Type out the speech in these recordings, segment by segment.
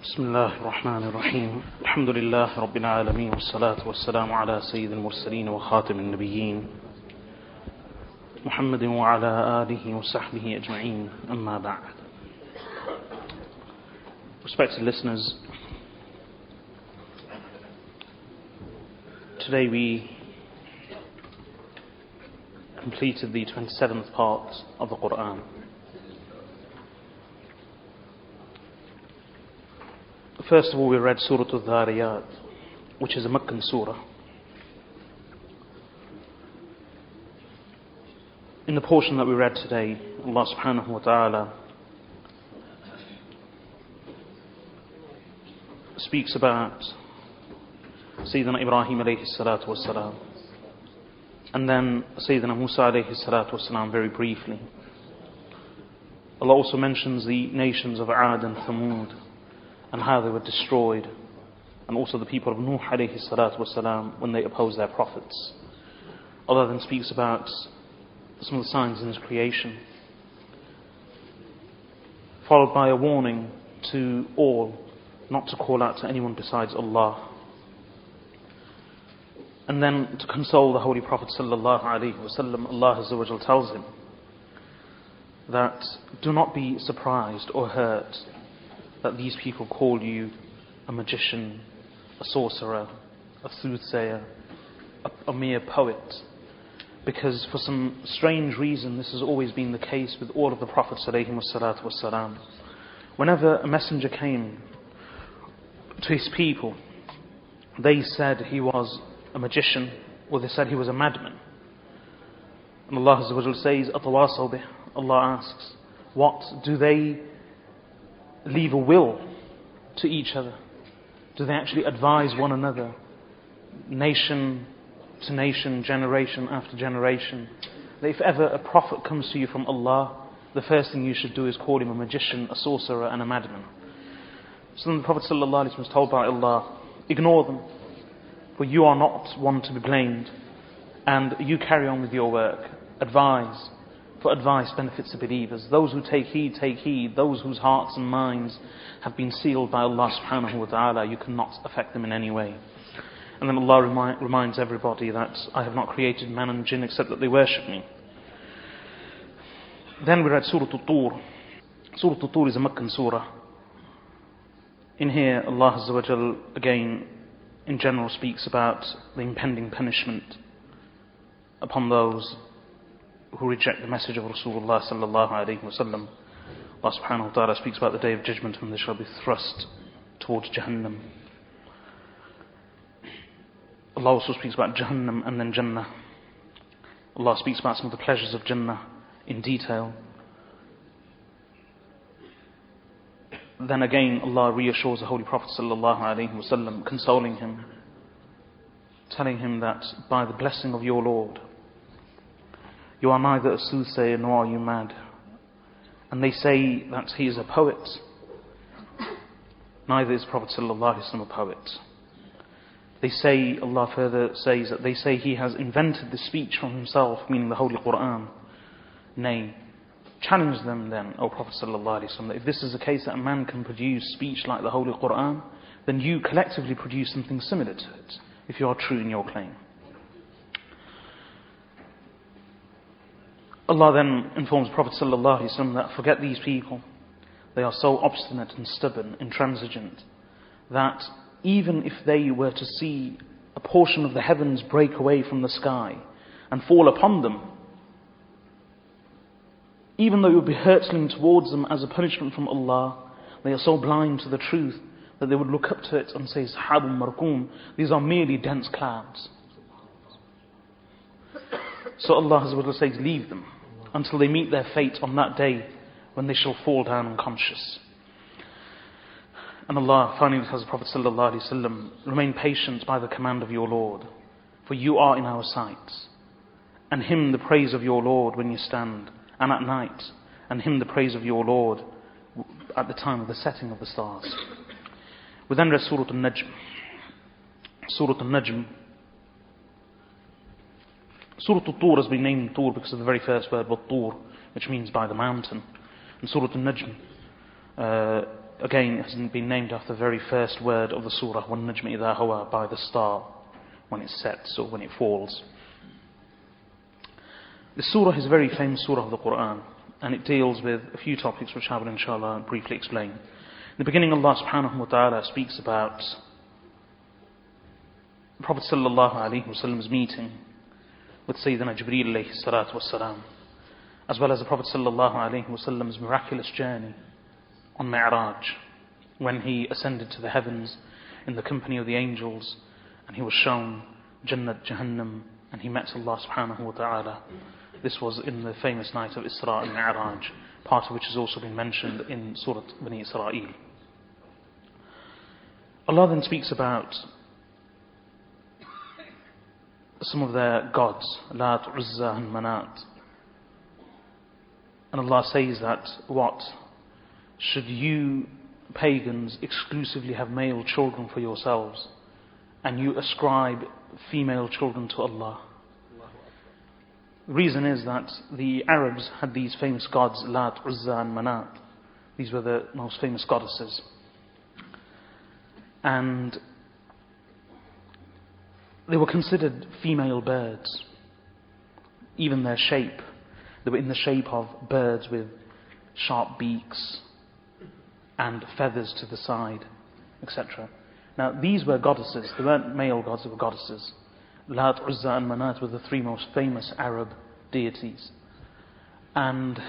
بسم الله الرحمن الرحيم الحمد لله رب العالمين والصلاة والسلام على سيد المرسلين وخاتم النبيين محمد وعلى آله وصحبه أجمعين أما بعد. Respected listeners, today we completed the 27th part of the Qur'an. First of all, we read Surah Al-Dhariyat, which is a Meccan surah. In the portion that we read today, Allah subhanahu wa ta'ala speaks about Sayyidina Ibrahim alayhi salatu wassalam, and then Sayyidina Musa alayhi salatu wassalam very briefly. Allah also mentions the nations of Ad and Thamud and how they were destroyed, and also the people of Nuh alayhi salatu wasalam when they opposed their prophets. Allah then speaks about some of the signs in His creation, followed by a warning to all not to call out to anyone besides Allah. And then to console the Holy Prophet sallallahu alaihi wasallam, Allah Azza wa Jal tells him that do not be surprised or hurt that these people call you a magician, a sorcerer, a soothsayer, a mere poet, because for some strange reason this has always been the case with all of the Prophets alayhimu salatu wassalam. Whenever a messenger came to his people, they said he was a magician, or they said he was a madman. And Allah Azza wa Jal says, "Atawasaw bih." Allah asks, what do they leave a will to each other? Do they actually advise one another, nation to nation, generation after generation, that if ever a prophet comes to you from Allah, the first thing you should do is call him a magician, a sorcerer and a madman? So then the Prophet ﷺ was told by Allah, ignore them, for you are not one to be blamed, and you carry on with your work. Advise, for advice benefits the believers. Those who take heed, those whose hearts and minds have been sealed by Allah subhanahu wa ta'ala, you cannot affect them in any way. And then Allah reminds everybody that I have not created man and jinn except that they worship me. Then we read Surah Al-Tur. Surah Al-Tur is a Meccan surah. In here, Allah Azza wa Jal again in general speaks about the impending punishment upon those who reject the message of Rasulullah sallallahu alayhi wa sallam. Allah subhanahu wa ta'ala speaks about the day of judgment when they shall be thrust towards Jahannam. Allah also speaks about Jahannam and then Jannah. Allah speaks about some of the pleasures of Jannah in detail. Then again Allah reassures the Holy Prophet sallallahu alayhi wa sallam, consoling him, telling him that by the blessing of your Lord, you are neither a soothsayer nor are you mad. And they say that he is a poet. Neither is Prophet ﷺ a poet. They say, Allah further says that they say he has invented the speech from himself, meaning the Holy Qur'an. Nay, challenge them then, O Prophet ﷺ, that if this is the case that a man can produce speech like the Holy Qur'an, then you collectively produce something similar to it, if you are true in your claim. Allah then informs Prophet ﷺ that forget these people. They are so obstinate and stubborn, intransigent, that even if they were to see a portion of the heavens break away from the sky and fall upon them, even though it would be hurtling towards them as a punishment from Allah, they are so blind to the truth that they would look up to it and say, Sahabun markum, these are merely dense clouds. So Allah Azza wa Jalla says, leave them until they meet their fate on that day when they shall fall down unconscious. And Allah finally tells the Prophet sallallahu alaihi wasallam, remain patient by the command of your Lord, for you are in our sights. And him the praise of your Lord when you stand, and at night, and him the praise of your Lord at the time of the setting of the stars. We then read Surah Al-Najm. Surah Al-Najm. Surah Al-Tur has been named Tur because of the very first word, Tur, which means by the mountain. And Surah Al-Najm Again, it has been named after the very first word of the surah, وَالنَّجْمِ إِذَا هَوَى, by the star when it sets or when it falls. This surah is a very famous surah of the Qur'an, and it deals with a few topics which I will inshallah briefly explain. In the beginning, Allah subhanahu wa ta'ala speaks about the Prophet sallallahu alaihi wasallam's meeting with Sayyidina Jibreel alayhi salatu wassalam, as well as the Prophet sallallahu alaihi wasallam's miraculous journey on Mi'raj, when he ascended to the heavens in the company of the angels, and he was shown Jannat, Jahannam, and he met Allah subhanahu wa ta'ala. This was in the famous night of Isra and Mi'raj, part of which has also been mentioned in Surah Bani Israel. Allah then speaks about some of their gods, Lat, Uzza and Manat. And Allah says that, what? Should you pagans exclusively have male children for yourselves, and you ascribe female children to Allah? The reason is that the Arabs had these famous gods, Lat, Uzza and Manat. These were the most famous goddesses. And they were considered female birds. Even their shape, they were in the shape of birds with sharp beaks and feathers to the side, etc. Now these were goddesses, they weren't male gods, they were goddesses. Lat, Uzza and Manat were the three most famous Arab deities. And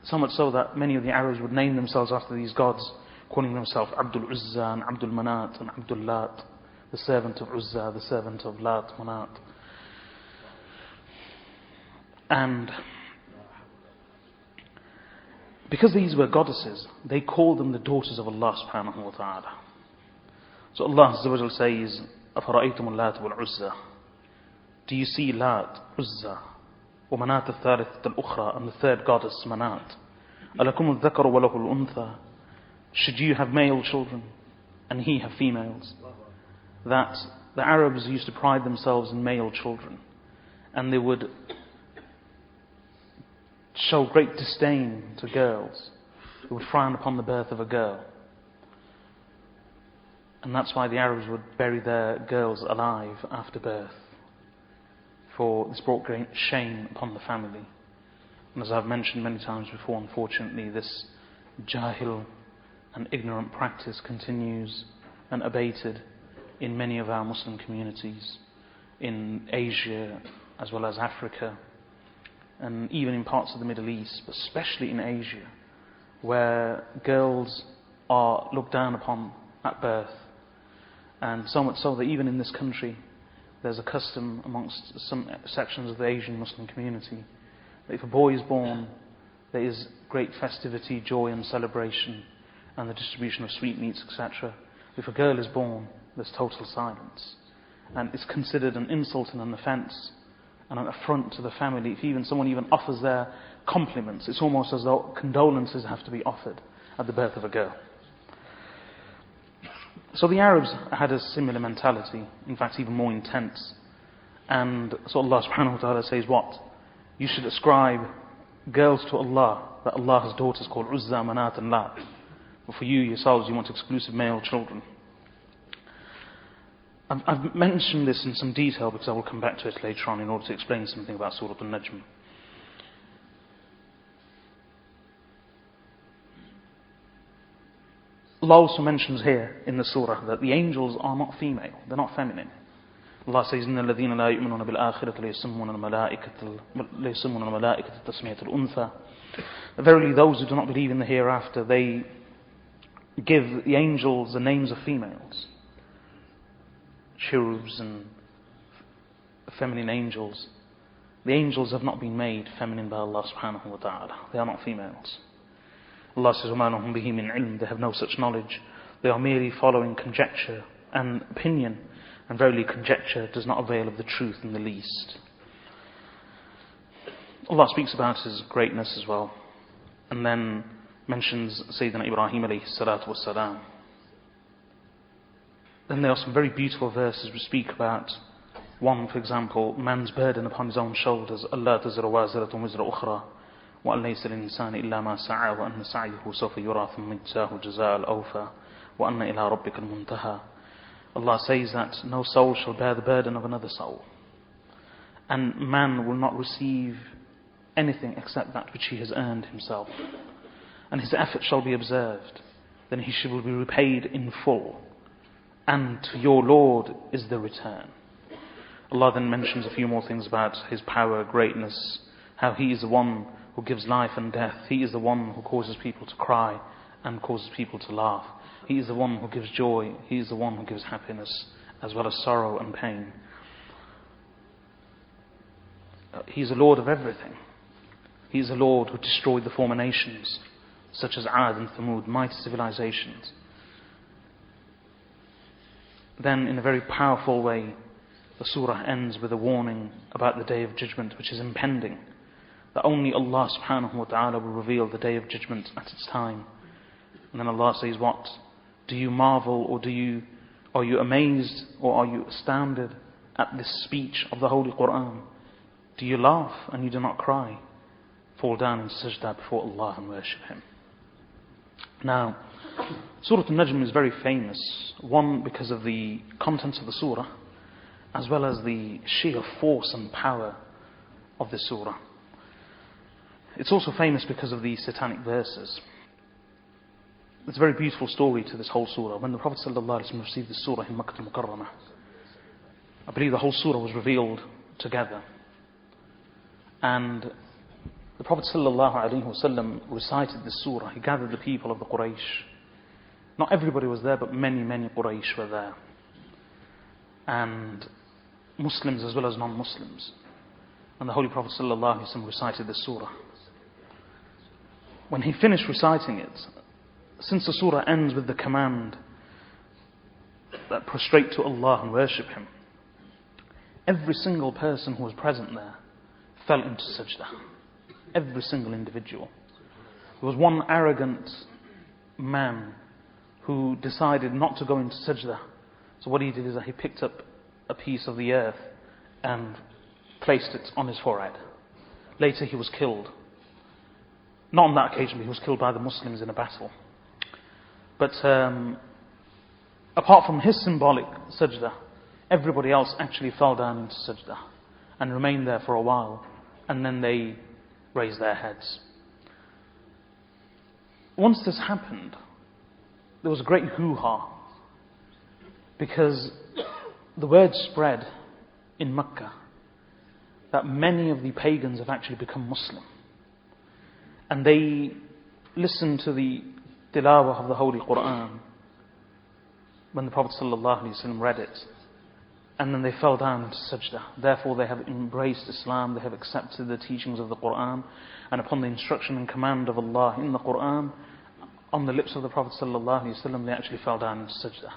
so much so that many of the Arabs would name themselves after these gods, calling themselves Abdul Uzza and Abdul Manat and Abdul Lat, the servant of Uzza, the servant of Lat, Manat. And because these were goddesses, they called them the daughters of Allah subhanahu wa ta'ala. So Allah Azza wa Jal says, أَفَرَأَيْتُمُ اللَّاتَ وَالْعُزَّةِ, do you see Lat, Uzza, وَمَنَاتَ الثَّالِثَةَ الْأُخْرَى, and the third goddess, Manat? أَلَكُمُ الذَّكَرُ وَلَهُ الْأُنْثَى, should you have male children and he have females? That the Arabs used to pride themselves in male children, and they would show great disdain to girls. They would frown upon the birth of a girl. And that's why the Arabs would bury their girls alive after birth, for this brought great shame upon the family. And as I've mentioned many times before, unfortunately, this jahil and ignorant practice continues unabated in many of our Muslim communities, in Asia as well as Africa, and even in parts of the Middle East, but especially in Asia, where girls are looked down upon at birth. And so much so that even in this country, there's a custom amongst some sections of the Asian Muslim community that if a boy is born, there is great festivity, joy and celebration, and the distribution of sweetmeats, etc. If a girl is born, there's total silence. And it's considered an insult and an offence and an affront to the family. If someone even offers their compliments, it's almost as though condolences have to be offered at the birth of a girl. So the Arabs had a similar mentality, in fact even more intense. And so Allah subhanahu wa ta'ala says what? You should ascribe girls to Allah, that Allah has daughters called Uzza, Manat and Lat. But for you yourselves, you want exclusive male children. I've mentioned this in some detail because I will come back to it later on in order to explain something about Surah Al-Najm. Allah also mentions here in the surah that the angels are not female, they're not feminine. Allah says, إِنَّ الَّذِينَ لَا يُؤْمِنُونَ بِالْآخِرَةِ لَيُسَمُّونَ الْمَلَائِكَةَ تَسْمِيَةَ الْأُنْثَى. Verily those who do not believe in the hereafter, they give the angels the names of females. Cherubs and feminine angels. The angels have not been made feminine by Allah subhanahu wa ta'ala. They are not females. Allah says, وَمَا لَهُمْ بِهِ مِنْ عِلْمٍ, they have no such knowledge. They are merely following conjecture and opinion, and verily conjecture does not avail of the truth in the least. Allah speaks about His greatness as well, and then mentions Sayyidina Ibrahim alayhi salatu wassalam. Then there are some very beautiful verses which speak about one, for example, man's burden upon his own shoulders. Allah tazra waziratun wizra ukhra, وأن ليس للإنسان إلا ما سعى وأن سعيه سوف يرى ثم يجزاه الجزاء الأوفى وأن إلى ربك المنتهى. Allah says that no soul shall bear the burden of another soul, and man will not receive anything except that which he has earned himself, and his effort shall be observed, then he will be repaid in full, and to your Lord is the return. Allah then mentions a few more things about His power, greatness, how He is the one who gives life and death. He is the one who causes people to cry and causes people to laugh. He is the one who gives joy. He is the one who gives happiness as well as sorrow and pain. He is the Lord of everything. He is the Lord who destroyed the former nations, such as Ad and Thamud, mighty civilizations. Then, in a very powerful way, the surah ends with a warning about the Day of Judgment, which is impending. That only Allah subhanahu wa ta'ala will reveal the Day of Judgment at its time. And then Allah says, what? Do you marvel, or are you amazed, or are you astounded at this speech of the Holy Qur'an? Do you laugh and you do not cry? Fall down in sajda before Allah and worship Him. Now, Surah Al-Najm is very famous. One, because of the contents of the surah, as well as the sheer force and power of the surah. It's also famous because of the satanic verses. It's a very beautiful story to this whole surah. When the Prophet ﷺ received this surah in Makkah al-Mukarramah, I believe the whole surah was revealed together. And the Prophet ﷺ recited this surah. He gathered the people of the Quraysh. Not everybody was there, but many Quraysh were there. And Muslims as well as non-Muslims. And the Holy Prophet ﷺ recited this surah. When he finished reciting it, since the surah ends with the command that prostrate to Allah and worship Him, every single person who was present there fell into sajda. Every single individual. There was one arrogant man who decided not to go into sajda. So what he did is that he picked up a piece of the earth and placed it on his forehead. Later he was killed. Not on that occasion, but he was killed by the Muslims in a battle. But apart from his symbolic sajda, everybody else actually fell down into sajda and remained there for a while, and then they raised their heads. Once this happened, there was a great hoo-ha, because the word spread in Mecca that many of the pagans have actually become Muslim. And they listened to the tilawah of the Holy Qur'an when the Prophet ﷺ read it. And then they fell down into sajda. Therefore they have embraced Islam, they have accepted the teachings of the Qur'an, and upon the instruction and command of Allah in the Qur'an, on the lips of the Prophet ﷺ, they actually fell down into sajda.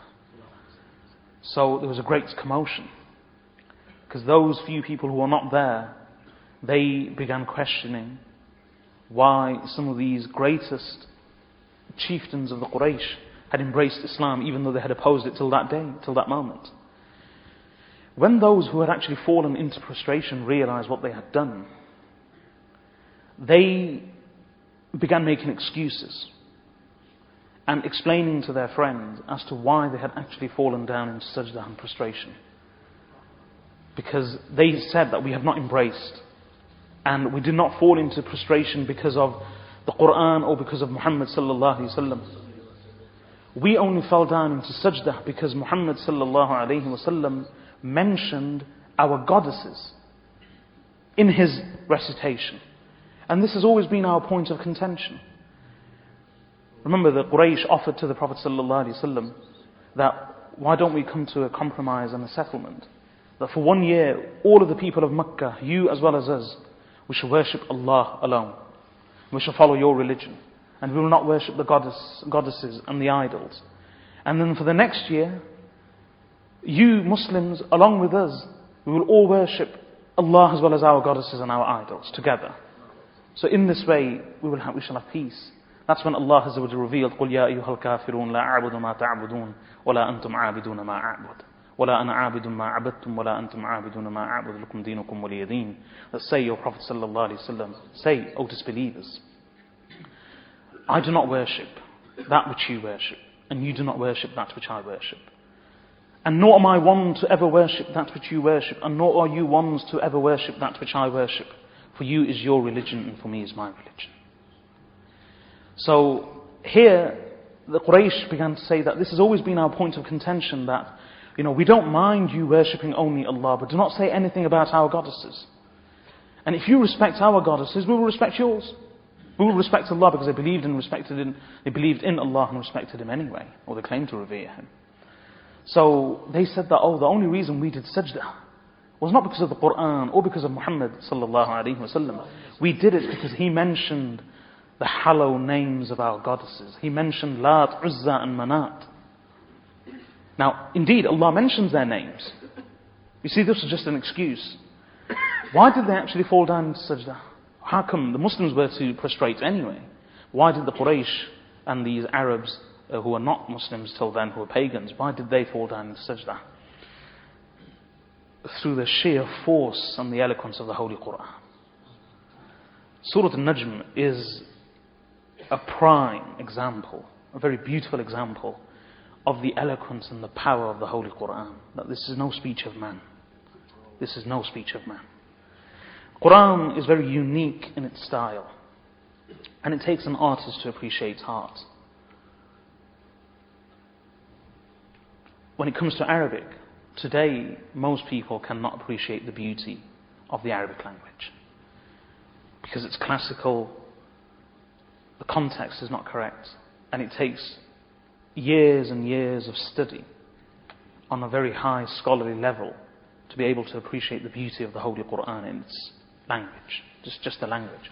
So there was a great commotion, because those few people who were not there, they began questioning why some of these greatest chieftains of the Quraysh had embraced Islam, even though they had opposed it till that day, till that moment. When those who had actually fallen into prostration realized what they had done, they began making excuses and explaining to their friends as to why they had actually fallen down into sajda and prostration. Because they said that we have not embraced, and we did not fall into prostration because of the Qur'an or because of Muhammad sallallahu alaihi wasallam. We only fell down into sajda because Muhammad sallallahu alaihi wasallam mentioned our goddesses in his recitation. And this has always been our point of contention. Remember, the Quraysh offered to the Prophet ﷺ that why don't we come to a compromise and a settlement? That for 1 year, all of the people of Mecca, you as well as us, we shall worship Allah alone. We shall follow your religion. And we will not worship the goddesses and the idols. And then for the next year, you Muslims, along with us, we will all worship Allah as well as our goddesses and our idols together. So in this way, we shall have peace. That's when Allah Azza wa Jalla revealed, قُلْ يَا أَيُّهَا الْكَافِرُونَ لَا أَعْبُدُ مَا تَعْبُدُونَ وَلَا أَنْتُمْ عَابِدُونَ مَا أَعْبُدُ وَلَا أَنَا عَابِدٌ مَا عَبَدْتُمْ وَلَا أَنْتُمْ عَابِدُونَ مَا أَعْبُدُ لَكُمْ دِينُكُمْ وَلِيَ دِينِ. That say, O Prophet sallallahu alaihi wasallam, say, O disbelievers, I do not worship that which you worship, and you do not worship that which I worship. And nor am I one to ever worship that which you worship, and nor are you ones to ever worship that which I worship. For you is your religion, and for me is my religion. So here, the Quraysh began to say that this has always been our point of contention, that we don't mind you worshipping only Allah, but do not say anything about our goddesses. And if you respect our goddesses, we will respect yours. We will respect Allah because they believed in Allah and respected Him anyway, or they claimed to revere Him. So they said that, the only reason we did sajda was not because of the Qur'an or because of Muhammad sallallahu alaihi wasallam. We did it because he mentioned the hallowed names of our goddesses. He mentioned Lat, Uzza and Manat. Now, indeed, Allah mentions their names. You see, this was just an excuse. Why did they actually fall down into sajda? How come the Muslims were to prostrate anyway? Why did the Quraysh and these Arabs who were not Muslims till then, who were pagans, why did they fall down into sajda? Through the sheer force and the eloquence of the Holy Qur'an. Surah Al-Najm is a prime example, a very beautiful example of the eloquence and the power of the Holy Qur'an. That this is no speech of man. This is no speech of man. Qur'an is very unique in its style, and it takes an artist to appreciate art. When it comes to Arabic, today most people cannot appreciate the beauty of the Arabic language because it's classical, the context is not correct, and it takes years and years of study on a very high scholarly level to be able to appreciate the beauty of the Holy Qur'an in its language, just the language.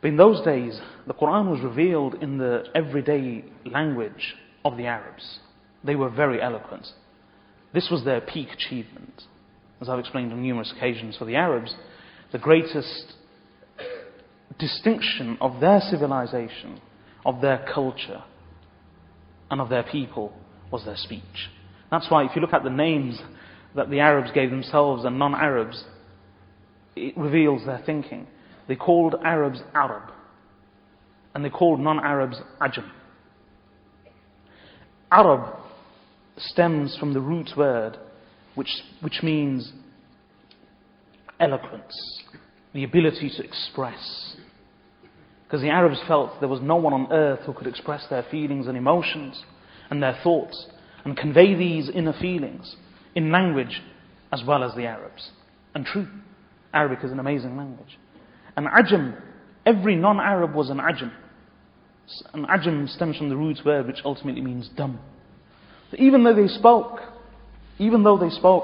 But in those days, the Qur'an was revealed in the everyday language of the Arabs. They were very eloquent. This was their peak achievement. As I've explained on numerous occasions, for the Arabs, the greatest distinction of their civilization, of their culture, and of their people was their speech. That's why if you look at the names that the Arabs gave themselves and non-Arabs, it reveals their thinking. They called Arabs Arab, and they called non-Arabs Ajam. Arab stems from the root word which means eloquence, the ability to express. Because the Arabs felt there was no one on earth who could express their feelings and emotions and their thoughts and convey these inner feelings in language as well as the Arabs. And true, Arabic is an amazing language. An Ajam, every non-Arab was an Ajam. An Ajam stems from the root word which ultimately means dumb. So even though they spoke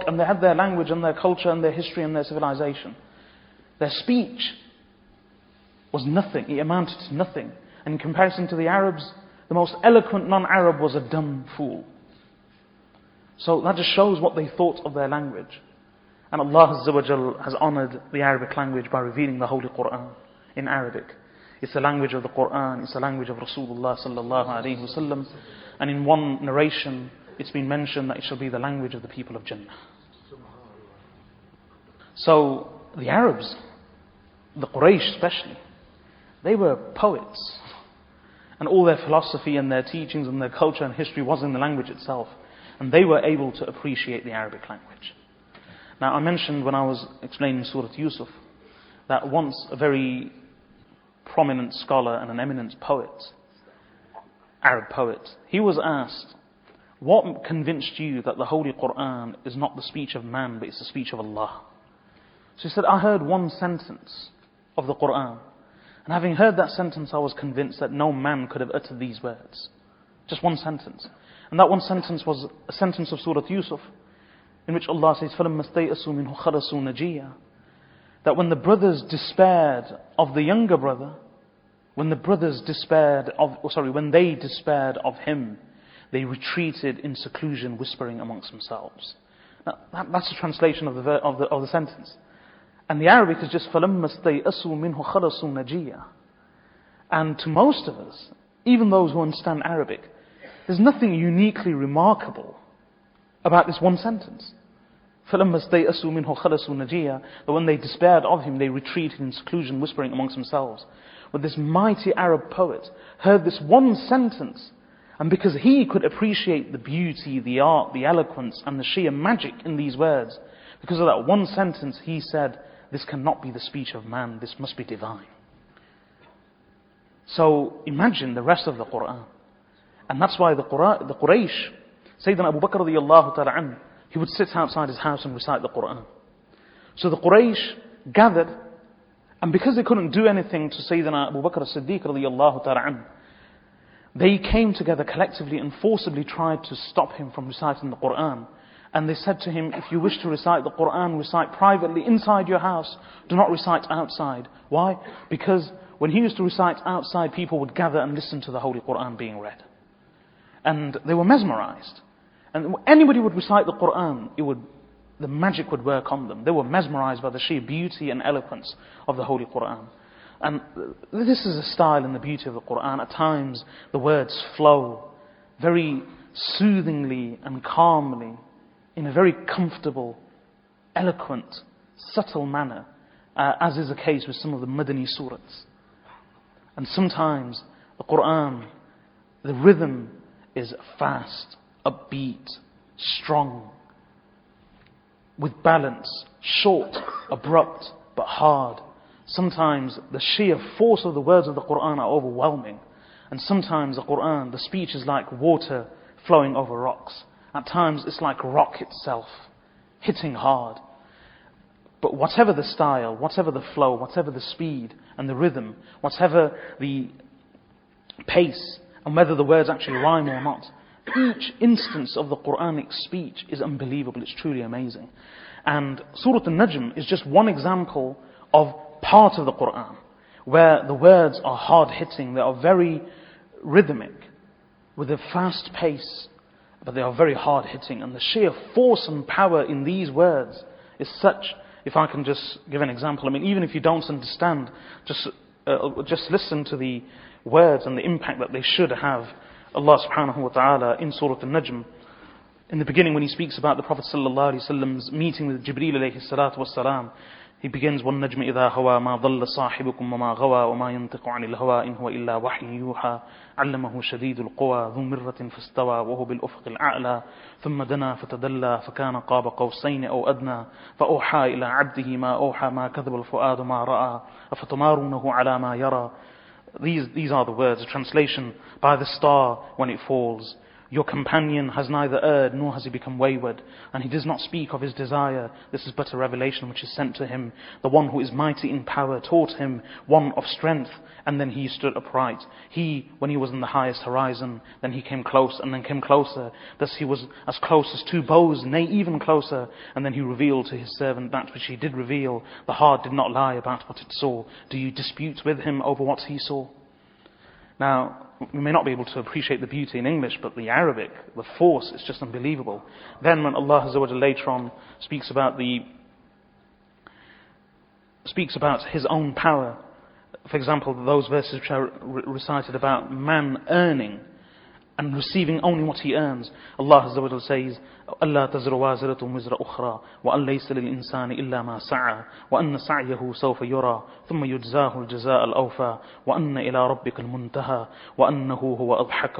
and they had their language and their culture and their history and their civilization, their speech was nothing. It amounted to nothing. And in comparison to the Arabs, the most eloquent non-Arab was a dumb fool. So that just shows what they thought of their language. And Allah Azza wa Jal has honoured the Arabic language by revealing the Holy Qur'an in Arabic. It's the language of the Qur'an, it's the language of Rasulullah sallallahu alayhi wa sallam. And in one narration, it's been mentioned that it shall be the language of the people of Jannah. So the Arabs, the Quraysh especially, they were poets. And all their philosophy and their teachings and their culture and history was in the language itself. And they were able to appreciate the Arabic language. Now I mentioned when I was explaining Surah Yusuf that once a very prominent scholar and an eminent poet, Arab poet, he was asked, what convinced you that the Holy Qur'an is not the speech of man but it's the speech of Allah? So he said, I heard one sentence of the Qur'an, and having heard that sentence I was convinced that no man could have uttered these words. Just one sentence. And that one sentence was a sentence of Surah Yusuf, in which Allah says, فَلَمَّا اسْتَيْأَسُوا مِنْهُ خَلَصُوا نَجِيًّا. That when the brothers despaired of the younger brother, when they despaired of him, they retreated in seclusion, whispering amongst themselves. Now, that's the translation of the sentence. And the Arabic is just فَلَمَّا اسْتَيْأَسُوا مِنْهُ خَلَصُوا نَجِيًّا. And to most of us, even those who understand Arabic, there's nothing uniquely remarkable about this one sentence. فَلَمَّا اسْتَيْأَسُوا مِنْهُ خَلَصُوا نَجِيًّا. That when they despaired of him, they retreated in seclusion, whispering amongst themselves. But this mighty Arab poet heard this one sentence, and because he could appreciate the beauty, the art, the eloquence, and the sheer magic in these words, because of that one sentence, he said, this cannot be the speech of man, this must be divine. So imagine the rest of the Qur'an. And that's why the Quraysh, Sayyidina Abu Bakr radiyallahu ta'ala anhu, he would sit outside his house and recite the Qur'an. So the Quraysh gathered, and because they couldn't do anything to Sayyidina Abu Bakr as-Siddiq radiyallahu ta'ala anhu, they came together collectively and forcibly tried to stop him from reciting the Qur'an. And they said to him, if you wish to recite the Qur'an, recite privately inside your house. Do not recite outside. Why? Because when he used to recite outside, people would gather and listen to the Holy Qur'an being read. And they were mesmerized. And anybody would recite the Qur'an, the magic would work on them. They were mesmerized by the sheer beauty and eloquence of the Holy Qur'an. And this is a style in the beauty of the Qur'an. At times, the words flow very soothingly and calmly, in a very comfortable, eloquent, subtle manner, as is the case with some of the Madani surahs. And sometimes the Qur'an, the rhythm is fast, upbeat, strong, with balance, short, abrupt, but hard. Sometimes the sheer force of the words of the Qur'an are overwhelming. And sometimes the Qur'an, the speech is like water flowing over rocks. At times it's like rock itself, hitting hard. But whatever the style, whatever the flow, whatever the speed and the rhythm, whatever the pace, and whether the words actually rhyme or not, each instance of the Qur'anic speech is unbelievable, it's truly amazing. And Surah An-Najm is just one example of part of the Qur'an, where the words are hard-hitting, they are very rhythmic, with a fast pace, but they are very hard-hitting. And the sheer force and power in these words is such, if I can just give an example, I mean, even if you don't understand, just listen to the words and the impact that they should have. Allah subhanahu wa ta'ala in Surah An-Najm, in the beginning when he speaks about the Prophet sallallahu alaihi wasallam's meeting with Jibreel alayhi salatu wassalam, he begins, وَالنَّجْمِ إِذَا هَوَى مَا ضَلَّ صَاحِبُكُمْ وَمَا غَوَى وَمَا يَنْطِقُ عَنِ الْهَوَى إِنْ هُوَ إِلَّا وَحْيٌ يُوحَى عَلَّمَهُ شَدِيدُ الْقُوَى ذُو مِرَّةٍ فَاسْتَوَى وَهُوَ بِالْأُفُقِ الْأَعْلَى ثُمَّ دَنَا فَتَدَلَّى فَكَانَ قَابَ قَوْسَيْنِ أَوْ أَدْنَى فَأَوْحَى إِلَى عَبْدِهِ مَا أَوْحَى مَا كَذَبَ الْفُؤَادُ مَا رَأَى أَفَتُمَارُونَهُ عَلَى مَا يَرَى. These are the words, a translation, by the star when it falls. Your companion has neither erred nor has he become wayward, and he does not speak of his desire. This is but a revelation which is sent to him. The one who is mighty in power taught him, one of strength, and then he stood upright. He, when he was in the highest horizon, then he came close and then came closer. Thus he was as close as two bows, nay, even closer. And then he revealed to his servant that which he did reveal. The heart did not lie about what it saw. Do you dispute with him over what he saw? Now, we may not be able to appreciate the beauty in English, but the Arabic, the force is just unbelievable. Then when Allah Azza wa Jalla later on speaks about His own power, for example, those verses which are recited about man earning and receiving only what he earns. Allah Azza wa Jalla says, أَلَّا تَزْرُ وَازِرَةٌ وِزْرَ أُخْرَى وَأَنْ لَيْسَ لِلْإِنسَانِ إِلَّا مَا سَعَى وَأَنَّ سَعْيَهُ سَوْفَ يُرَى ثُمَّ يُجْزَاهُ الْجَزَاءَ الْأَوْفَى وَأَنَّ إِلَى رَبِّكَ الْمُنْتَهَى وَأَنَّهُ هُوَ أَضْحَكَ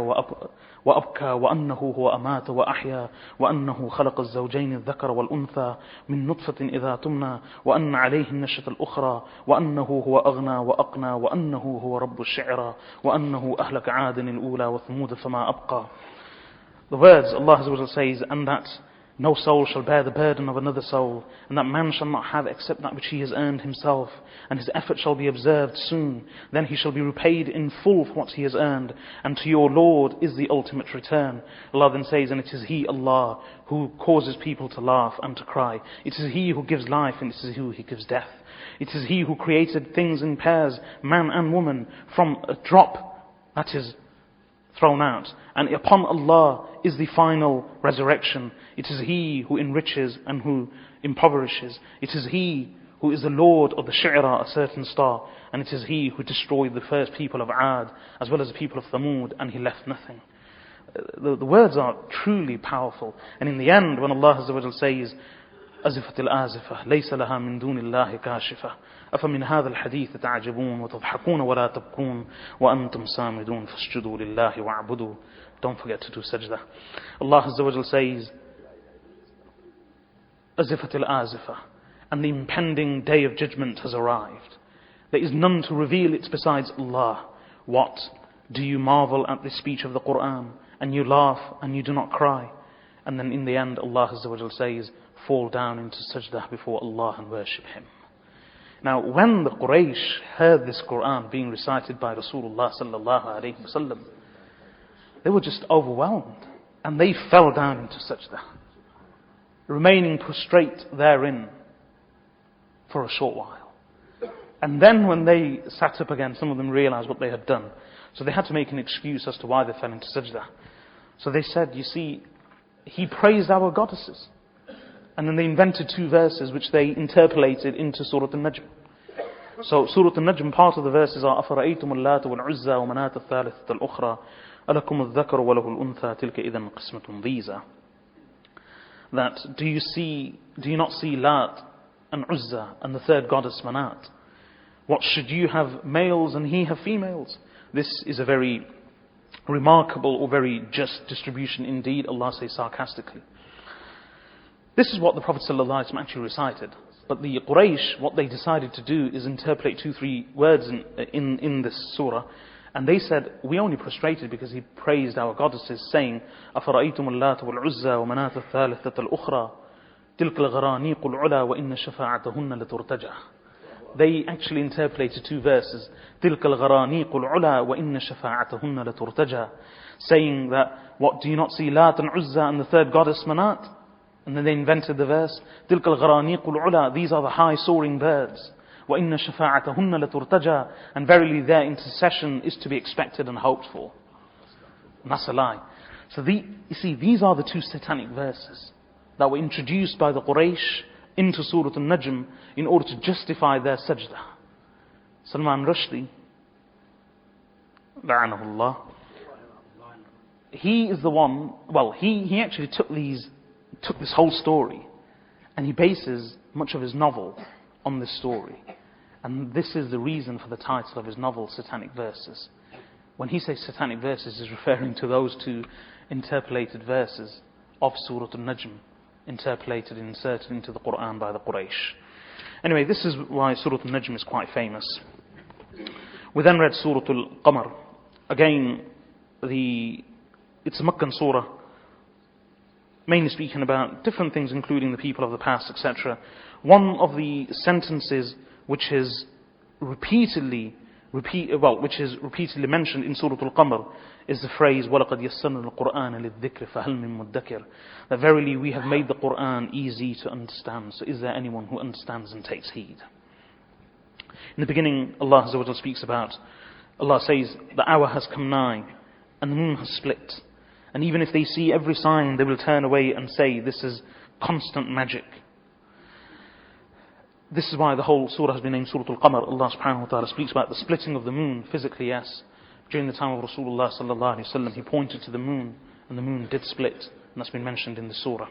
وَأَبْكَى وَأَنَّهُ هُوَ أَمَاتَ وَأَحْيَا وَأَنَّهُ خَلَقَ الزَّوْجَيْنِ الذَّكَرَ وَالْأُنْثَى مِنْ نُطْفَةٍ إِذَا تُمْنَى وَأَنَّ عَلَيْهِ النَّشْأَةَ الْأُخْرَى وَأَنَّهُ هُوَ أَغْنَى وَأَقْنَى وَأَنَّهُ هُوَ رَبُّ الشِّعْرَى وَأَنَّهُ أَهْلَكَ عَادٍ الْأُولَى وَثَمُودَ فَمَا أَبْقَى. The words, Allah Azza wa Jalla says, and that no soul shall bear the burden of another soul, and that man shall not have except that which he has earned himself, and his effort shall be observed soon. Then he shall be repaid in full for what he has earned, and to your Lord is the ultimate return. Allah then says, and it is He, Allah, who causes people to laugh and to cry. It is He who gives life, and it is He who gives death. It is He who created things in pairs, man and woman, from a drop that is thrown out. And upon Allah is the final resurrection. It is He who enriches and who impoverishes. It is He who is the Lord of the Shi'ra, a certain star. And it is He who destroyed the first people of Ad, as well as the people of Thamud, and He left nothing. The words are truly powerful. And in the end, when Allah Azza wa Jal says, أزفت الآزفة ليس لها من دون الله كاشفة أفمن هذا الحديث تعجبون وتضحكون ولا تبكون وأنتم سامدون فاسجدوا لله واعبدوا. Don't forget to do sajda. Allah Azza wa Jal says, أزفت الآزفة, and the impending day of judgment has arrived. There is none to reveal it besides Allah. What? Do you marvel at the speech of the Qur'an, and you laugh and you do not cry? And then in the end, Allah Azza wa Jal says, fall down into sajdah before Allah and worship Him. Now, when the Quraysh heard this Qur'an being recited by Rasulullah sallallahu alayhi wasallam, they were just overwhelmed, and they fell down into sajdah, remaining prostrate therein for a short while. And then when they sat up again, some of them realized what they had done. So they had to make an excuse as to why they fell into sajdah. So they said, you see, he praised our goddesses. And then they invented 2 verses which they interpolated into Surah Al-Najm. So Surah Al-Najm, part of the verses are أَفَرَأَيْتُمُ اللَّاتَ وَالْعُزَّى وَمَنَاةَ الثَّالِثَةَ الْأُخْرَى أَلَكُمُ الذَّكَرُ وَلَهُ الْأُنْثَى تِلْكَ إِذًا قِسْمَةٌ ضِيزَى. That do you not see Lat and Uzza and the third goddess Manat? What should you have males and he have females? This is a very remarkable or very just distribution indeed, Allah says sarcastically. This is what the Prophet ﷺ actually recited. But the Quraysh, what they decided to do is interpolate 2-3 words in this surah. And they said, we only prostrated because he praised our goddesses, saying, أَفَرَأَيْتُمُ اللَّاتَ وَالْعُزَّى وَمَنَاةَ الثَّالِثَةَ الْأُخْرَى تِلْكَ الْغَرَانِيقُ الْعُلَى وَإِنَّ شَفَاعَتَهُنَّ لَتُرْتَجَى. They actually interpolated 2 verses, تِلْكَ الْغَرَانِيقُ الْعُلَى وَإِنَّ شَفَاعَتَهُنَّ لَتُرْتَجَى, saying that, what, do you not see Lat and Uzza and the third goddess Manat? And then they invented the verse, تِلْكَ الْغَرَانِيقُ الْعُلَى, these are the high soaring birds. وَإِنَّ شَفَاعَتَهُنَّ لَتُرْتَجَى, and verily their intercession is to be expected and hoped for. And that's a lie. So you see, these are the 2 satanic verses that were introduced by the Quraysh into Surah Al-Najm in order to justify their sajdah. Salman Rushdie, la'anahullah, he is the one, well, he actually took this whole story and he bases much of his novel on this story. And this is the reason for the title of his novel, Satanic Verses. When he says satanic verses, he's referring to those 2 interpolated verses of Surah Al-Najm, interpolated and inserted into the Qur'an by the Quraysh. Anyway, this is why Surah Al-Najm is quite famous. We then read Surah Al-Qamar. Again, it's a Meccan surah, mainly speaking about different things, including the people of the past, etc. One of the sentences which is repeatedly mentioned in Surah Al-Qamar is the phrase وَلَقَدْ يَسَّرْنَا الْقُرْآنَ لِلذِّكْرِ فَهَلْ مِن مُدَّكِرٍ, that verily we have made the Qur'an easy to understand, so is there anyone who understands and takes heed? In the beginning, Allah Azza wa Jalla speaks about, Allah says, the hour has come nigh and the moon has split, and even if they see every sign they will turn away and say this is constant magic. This is why the whole surah has been named Surah Al-Qamar. Allah subhanahu wa ta'ala speaks about the splitting of the moon physically, yes. During the time of Rasulullah sallallahu alayhi wa sallam, he pointed to the moon and the moon did split, and that's been mentioned in the surah.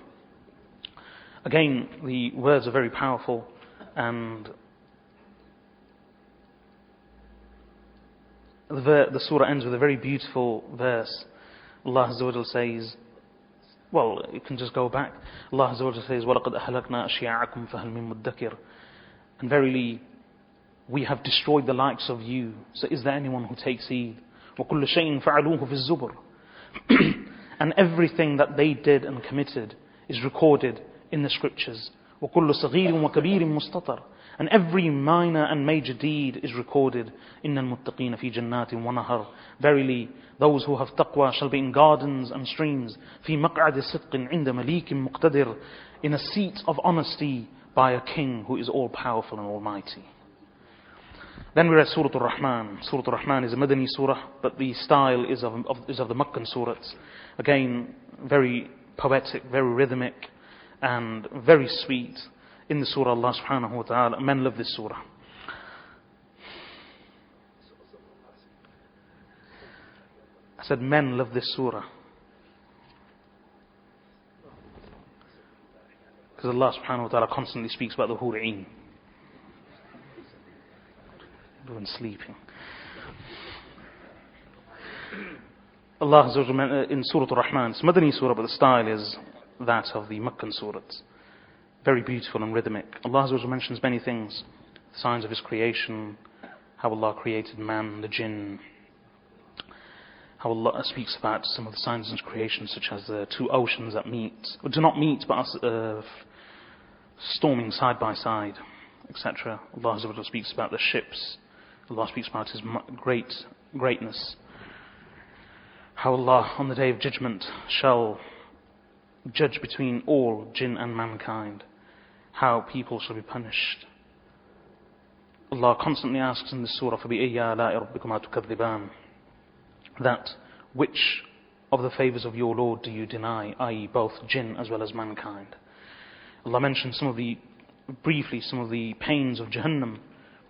Again, the words are very powerful, and the surah ends with a very beautiful verse. Allah Azza wa Jal says, well, you can just go back. Allah Azza wa Jal says, وَلَقَدْ أَهْلَكْنَا أَشْيَاعَكُمْ فَهَلْ مِن مُدَّكِرٍ, and verily we have destroyed the likes of you, so is there anyone who takes heed? وَكُلُّ شَيْءٍ فَعَلُوهُ فِي الزُّبُرِ, and everything that they did and committed is recorded in the scriptures. وَكُلُّ صَغِيرٍ وَكَبِيرٍ مُسْتَطَرٍ, and every minor and major deed is recorded. إِنَّ الْمُتَّقِينَ فِي جَنَّاتٍ وَنَهَرٍ, verily those who have taqwa shall be in gardens and streams. فِي مَقْعَدِ صِدْقٍ عِنْدَ مَلِيكٍ مُقْتَدِرٍ, in a seat of honesty by a king who is all powerful and almighty. Then we read Surah Al-Rahman. Surah Al-Rahman is a Madani surah, but the style is of the Meccan surahs. Again, very poetic, very rhythmic, and very sweet. In the surah, Allah subhanahu wa ta'ala, men love this surah. I said men love this surah. Because Allah subhanahu wa ta'ala constantly speaks about the hur'een. Everyone's sleeping. Allah Azza wa Jalla in Surah Al-Rahman, it's Madani Surah, but the style is that of the Meccan surahs. Very beautiful and rhythmic. Allah Azza wa Jalla mentions many things. The signs of His creation, how Allah created man, the jinn, how Allah speaks about some of the signs of His creation, such as the two oceans that meet, or do not meet, but are storming side by side, etc. Allah Azza wa Jalla speaks about the ships. Allah speaks about His greatness. How Allah on the Day of Judgment shall judge between all jinn and mankind. How people shall be punished. Allah constantly asks in this surah, فَبِأَيِّ آلَاءِ رَبِّكُمَا تُكَذِّبَانِ, that which of the favours of your Lord do you deny, i.e. both jinn as well as mankind. Allah mentions briefly some of the pains of Jahannam.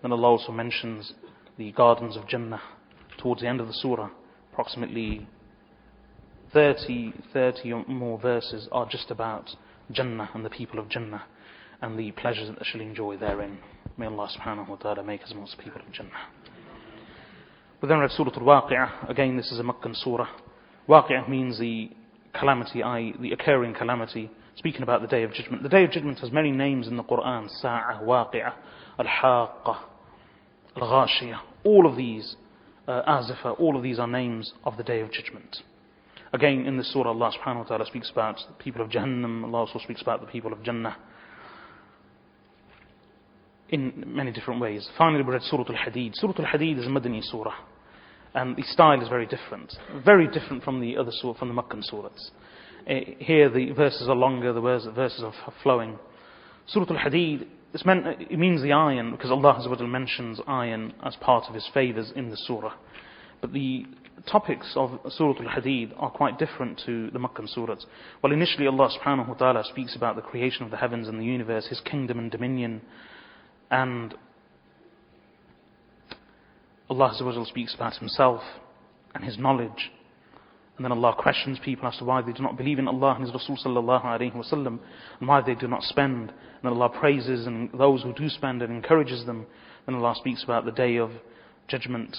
Then Allah also mentions the gardens of Jannah towards the end of the surah. Approximately 30 or more verses are just about Jannah and the people of Jannah and the pleasures that they shall enjoy therein. May Allah subhanahu wa ta'ala make us amongst the people of Jannah. We then read Surah Al-Waqi'ah. Again, this is a Meccan surah. Waqi'ah means the calamity, i.e. the occurring calamity. Speaking about the Day of Judgment. The Day of Judgment has many names in the Qur'an. Sa'ah, Waqi'ah, Al-Haqqah, Al-Ghashiyah. All of these, Azifa, all of these are names of the Day of Judgment. Again, in this surah, Allah subhanahu wa ta'ala speaks about the people of Jahannam. Allah also speaks about the people of Jannah in many different ways. Finally, we read Surah Al-Hadeeth. Surah Al-Hadeeth is a Madani surah, and the style is very different from the other surah, from the Meccan surahs. Here, the verses are longer, the verses are flowing. Surah Al-Hadeeth, it means the iron, because Allah Azza wa Jalla mentions iron as part of His favours in the surah. But the topics of Surah Al-Hadeeth are quite different to the Meccan surahs. Well, initially Allah subhanahu wa ta'ala speaks about the creation of the heavens and the universe, His kingdom and dominion, and Allah Azza wa Jalla speaks about Himself and His knowledge. And then Allah questions people as to why they do not believe in Allah and His Rasul sallallahu alayhi wa sallam, and why they do not spend. And then Allah praises and those who do spend and encourages them. Then Allah speaks about the Day of Judgment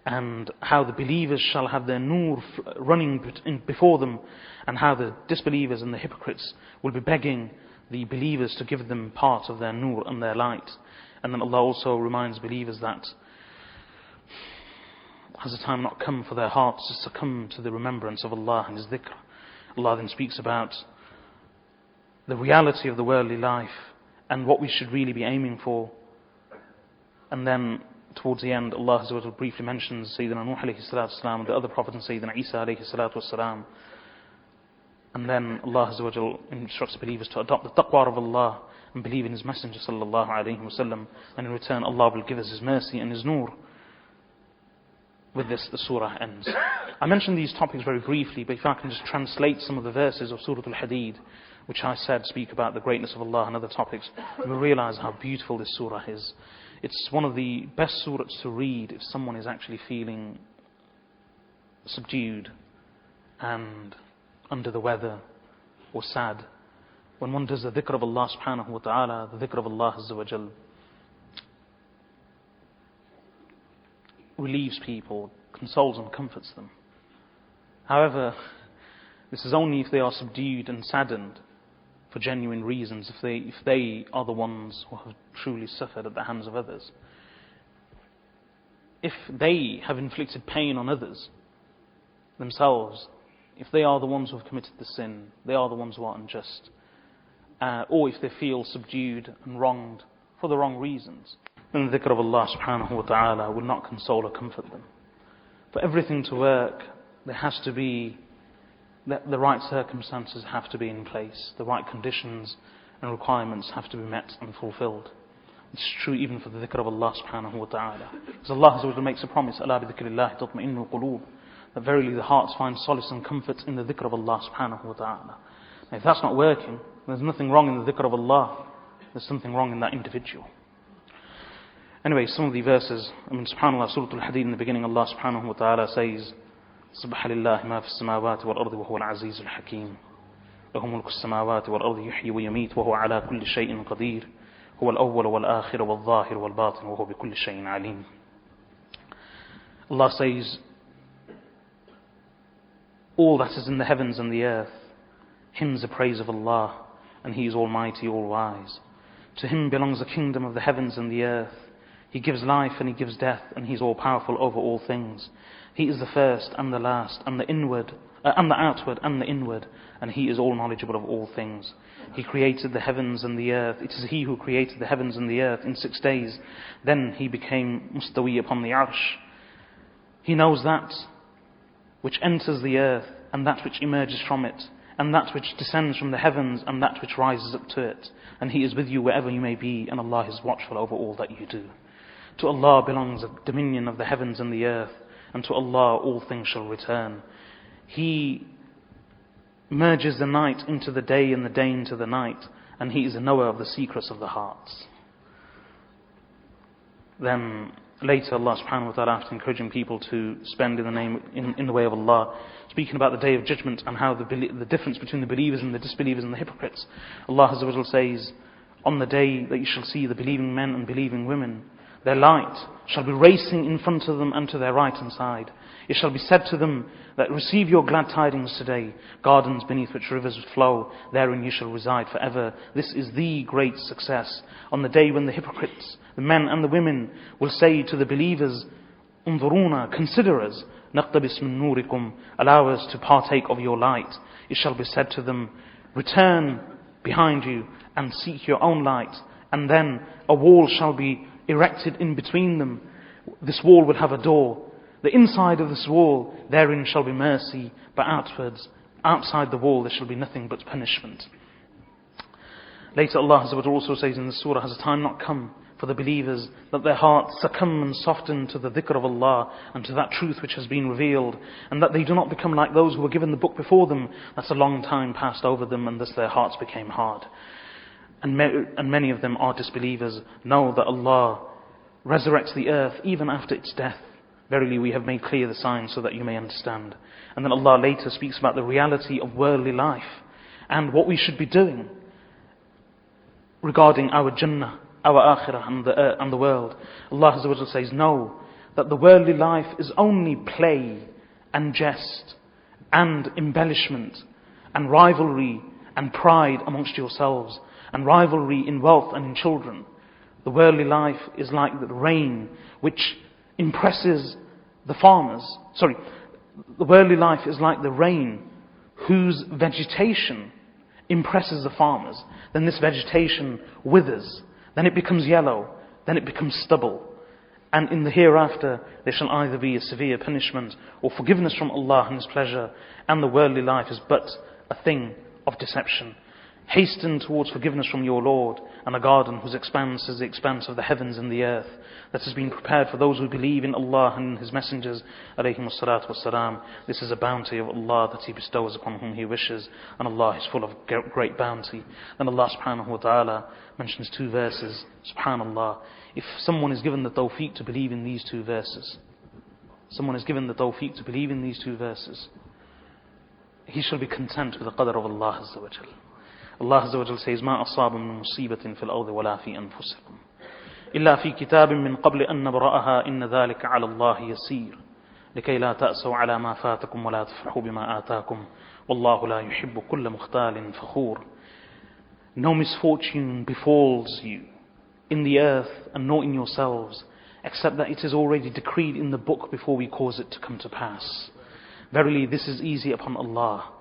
and how the believers shall have their nur running before them, and how the disbelievers and the hypocrites will be begging the believers to give them part of their nur and their light. And then Allah also reminds believers that has the time not come for their hearts to succumb to the remembrance of Allah and His dhikr. Allah then speaks about the reality of the worldly life and what we should really be aiming for. And then towards the end, Allah Azza wa Jalla briefly mentions Sayyidina Nuh alayhi salatu wasalam and the other prophets, and Sayyidina Isa alayhi salatu wasalam. And then Allah Azza wa Jalla instructs believers to adopt the taqwa of Allah and believe in His Messenger sallallahu alayhi wa sallam. And in return, Allah will give us His mercy and His nur. With this, the surah ends. I mentioned these topics very briefly, but if I can just translate some of the verses of Surah Al-Hadeeth, which I said speak about the greatness of Allah and other topics, you will realize how beautiful this surah is. It's one of the best surahs to read if someone is actually feeling subdued and under the weather or sad. When one does the dhikr of Allah subhanahu wa ta'ala, the dhikr of Allah Azza wa Jal relieves people, consoles and comforts them. However, this is only if they are subdued and saddened for genuine reasons, if they are the ones who have truly suffered at the hands of others. If they have inflicted pain on others themselves, if they are the ones who have committed the sin, they are the ones who are unjust, or if they feel subdued and wronged for the wrong reasons, then the dhikr of Allah subhanahu wa ta'ala will not console or comfort them. For everything to work, there has to be, the right circumstances have to be in place, the right conditions and requirements have to be met and fulfilled. It's true even for the dhikr of Allah subhanahu wa ta'ala. Because Allah Azza wa Jalla makes a promise, أَلَا بِذِكْرِ اللَّهِ تَطْمَئِنُّ الْقُلُوبُ, that verily the hearts find solace and comfort in the dhikr of Allah subhanahu wa ta'ala. Now, if that's not working, there's nothing wrong in the dhikr of Allah, there's something wrong in that individual. Anyway, some of the verses, subhanAllah, Surah Al-Hadeeth in the beginning, Allah subhanahu wa ta'ala says, سبح لله ما في السماوات والأرض وهو العزيز الحكيم. له ملك السماوات والأرض يحيي ويميت وهو على كل شيء قدير هو الأول والآخر والظاهر والباطن وهو بكل شيء عليم. Allah says, all that is in the heavens and the earth, hymns the praise of Allah, and He is Almighty, All-Wise. To Him belongs the kingdom of the heavens and the earth. He gives life and He gives death, and He is all-powerful over all things. He is the first and the last, and the inward, and the outward and the inward, and He is all knowledgeable of all things. He created the heavens and the earth. It is He who created the heavens and the earth in 6 days. Then He became mustawi upon the arsh. He knows that which enters the earth, and that which emerges from it, and that which descends from the heavens, and that which rises up to it. And He is with you wherever you may be, and Allah is watchful over all that you do. To Allah belongs the dominion of the heavens and the earth, and to Allah all things shall return. He merges the night into the day and the day into the night, and He is a knower of the secrets of the hearts. Then later Allah subhanahu wa ta'ala, after encouraging people to spend in the way of Allah, speaking about the day of judgment and how the difference between the believers and the disbelievers and the hypocrites, Allah Azza wa Jalla says, on the day that you shall see the believing men and believing women, their light shall be racing in front of them and to their right hand side. It shall be said to them that receive your glad tidings today, gardens beneath which rivers flow, therein you shall reside forever. This is the great success. On the day when the hypocrites, the men and the women, will say to the believers, Unzuruna, consider us, naqtabis min nurikum, allow us to partake of your light. It shall be said to them, return behind you and seek your own light. And then a wall shall be erected in between them. This wall will have a door. The inside of this wall, therein shall be mercy, but outside the wall there shall be nothing but punishment. Later Allah also says in the surah, has a time not come for the believers that their hearts succumb and soften to the dhikr of Allah and to that truth which has been revealed, and that they do not become like those who were given the book before them, that's a long time passed over them, and thus their hearts became hard. And many of them are disbelievers. Know that Allah resurrects the earth even after its death. Verily we have made clear the signs so that you may understand. And then Allah later speaks about the reality of worldly life and what we should be doing regarding our Jannah, our Akhirah and the world. Allah Azza wa Jalla says, know that the worldly life is only play and jest and embellishment and rivalry and pride amongst yourselves and rivalry in wealth and in children. The worldly life is like the rain which impresses the farmers. The worldly life is like the rain whose vegetation impresses the farmers. Then this vegetation withers. Then it becomes yellow. Then it becomes stubble. And in the hereafter there shall either be a severe punishment or forgiveness from Allah and His pleasure. And the worldly life is but a thing of deception. Hasten towards forgiveness from your Lord, and a garden whose expanse is the expanse of the heavens and the earth, that has been prepared for those who believe in Allah and His messengers, alayhimus salatu wassalam. This is a bounty of Allah that He bestows upon whom He wishes, and Allah is full of great bounty. And Allah subhanahu wa ta'ala mentions 2 verses. Subhanallah, if someone is given the tawfiq to believe in these 2 verses, he shall be content with the qadr of Allah Azza wa Jalla. Allah Azza wa Jalla says, ما أصاب من مصيبة في الأرض ولا في أنفسكم إلا في كتاب من قبل أن نبرأها إن ذلك على الله يسير لكي لا تأسوا على ما فاتكم ولا تفرحوا بما آتاكم والله لا يحب كل مختال فخور. No misfortune befalls you in the earth and nor in yourselves, except that it is already decreed in the book before we cause it to come to pass. Verily this is easy upon Allah,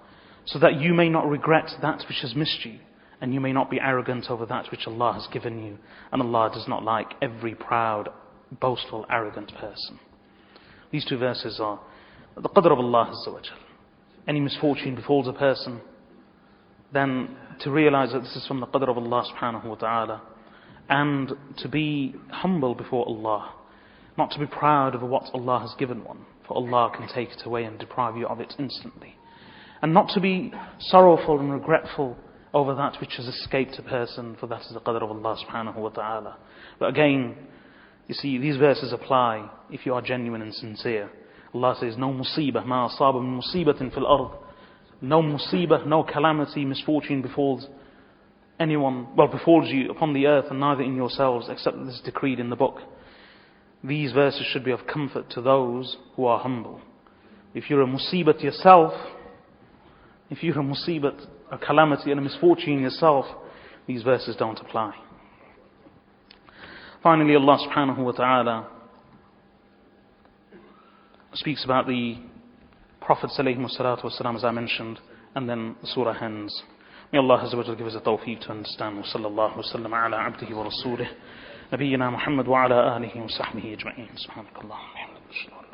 so that you may not regret that which has missed you, and you may not be arrogant over that which Allah has given you. And Allah does not like every proud, boastful, arrogant person. These 2 verses are the qadr of Allah Azza wa Jal. Any misfortune befalls a person, then to realize that this is from the qadr of Allah subhanahu wa ta'ala, and to be humble before Allah, not to be proud of what Allah has given one, for Allah can take it away and deprive you of it instantly. And not to be sorrowful and regretful over that which has escaped a person, for that is the qadr of Allah subhanahu wa ta'ala. But again, you see, these verses apply if you are genuine and sincere. Allah says, no musibah, ma asaba min musibatin fil ard. no musibah, no calamity, misfortune befalls anyone, befalls you upon the earth, and neither in yourselves, except that this is decreed in the book. These verses should be of comfort to those who are humble. If you're a musibat yourself, if you're a musibat, a calamity and a misfortune yourself, these verses don't apply. Finally, Allah subhanahu wa ta'ala speaks about the Prophets alayhi salatu wasalam, as I mentioned, and then the surah ends. May Allah Azza wa Jalla give us a tawfiq to understand. Wa sallallahu wa sallam ala abdihi wa rasulih nabiyyina Muhammad wa ala alihi wa sahbihi ajma'in. Subhanakallah wa bihamdika.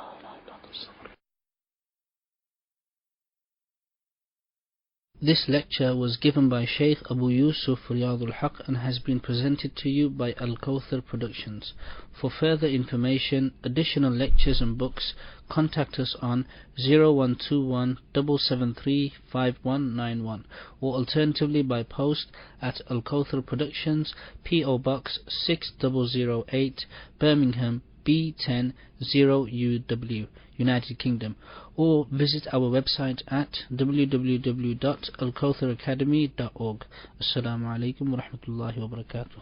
This lecture was given by Shaykh Abu Yusuf Riyadh al-Haq and has been presented to you by Al-Kawthar Productions. For further information, additional lectures and books, contact us on 0121 773 5191 or alternatively by post at Al-Kawthar Productions, P.O. Box 6008, Birmingham, B10 0UW, United Kingdom, or visit our website at www.alkawtharacademy.org. Assalamu alaikum wa rahmatullahi wa barakatuh.